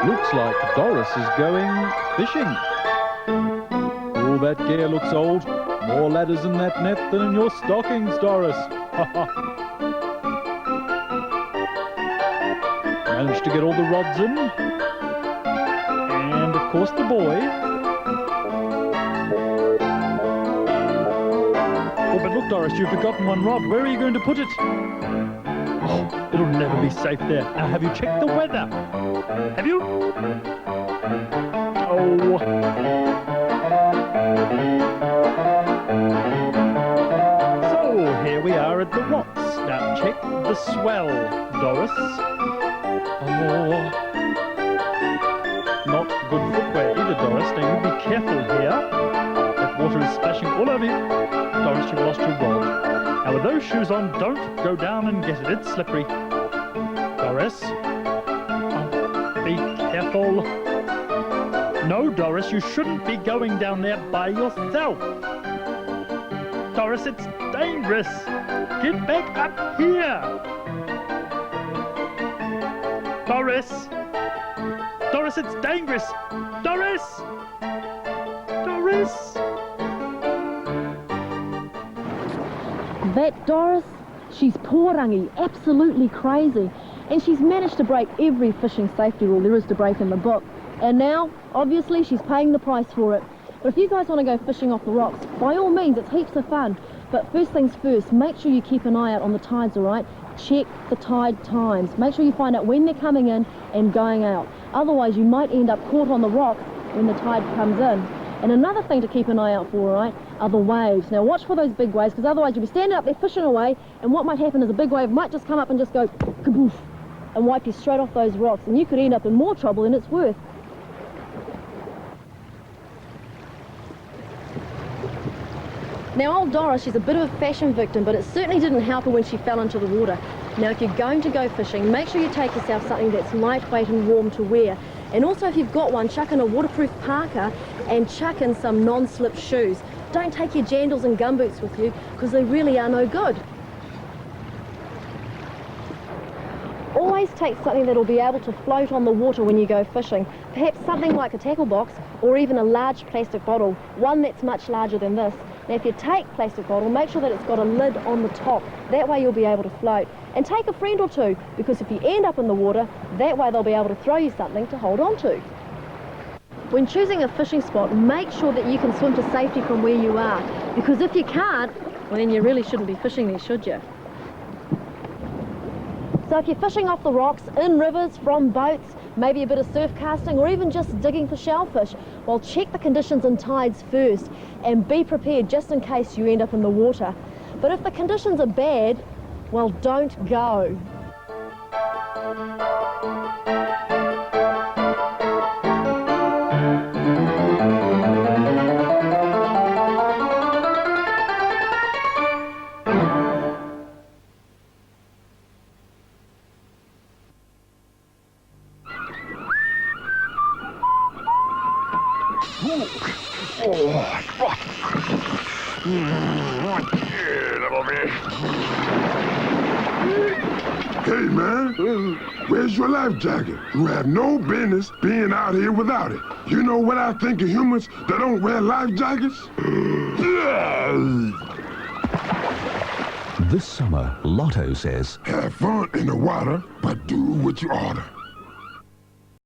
Looks like Doris is going fishing. Oh, that gear looks old. More ladders in that net than in your stockings, Doris. Managed to get all the rods in. And, of course, the buoy. Oh, but look, Doris, you've forgotten one rod. Where are you going to put it? Oh, it'll never be safe there. Now, have you checked the weather? Have you? Oh. So, here we are at the rocks. Now, check the swell, Doris. Oh. Not good footwear either, Doris. Now, you be careful here. That water is splashing all over you. Doris, you've lost your rod. Now, with those shoes on, don't go down and get it. It's slippery. Doris. Oh, be careful. No, Doris, you shouldn't be going down there by yourself. Doris, it's dangerous. Get back up here. Doris. Doris, it's dangerous. Doris. Doris. That Doris, she's porangi, absolutely crazy. And she's managed to break every fishing safety rule there is to break in the book. And now, obviously, she's paying the price for it. But if you guys want to go fishing off the rocks, by all means, it's heaps of fun. But first things first, make sure you keep an eye out on the tides, all right? Check the tide times. Make sure you find out when they're coming in and going out. Otherwise, you might end up caught on the rock when the tide comes in. And another thing to keep an eye out for, all right, are the waves. Now, watch for those big waves, because otherwise you'll be standing up there fishing away, and what might happen is a big wave might just come up and just go kaboof and wipe you straight off those rocks, and you could end up in more trouble than it's worth. Now, old Doris, she's a bit of a fashion victim, but it certainly didn't help her when she fell into the water. Now, if you're going to go fishing, make sure you take yourself something that's lightweight and warm to wear. And also, if you've got one, chuck in a waterproof parka and chuck in some non-slip shoes. Don't take your jandals and gumboots with you, because they really are no good. Always take something that'll be able to float on the water when you go fishing. Perhaps something like a tackle box, or even a large plastic bottle, one that's much larger than this. Now, if you take plastic bottle, make sure that it's got a lid on the top. That way you'll be able to float. And take a friend or two, because if you end up in the water, that way they'll be able to throw you something to hold on to. When choosing a fishing spot, make sure that you can swim to safety from where you are. Because if you can't, well, then you really shouldn't be fishing there, should you? So if you're fishing off the rocks, in rivers, from boats, maybe a bit of surf casting, or even just digging for shellfish, well, check the conditions and tides first and be prepared just in case you end up in the water. But if the conditions are bad, well, don't go. Hey, man, where's your life jacket? You have no business being out here without it. You know what I think of humans that don't wear life jackets? This summer, Lotto says, have fun in the water, but do what you oughta.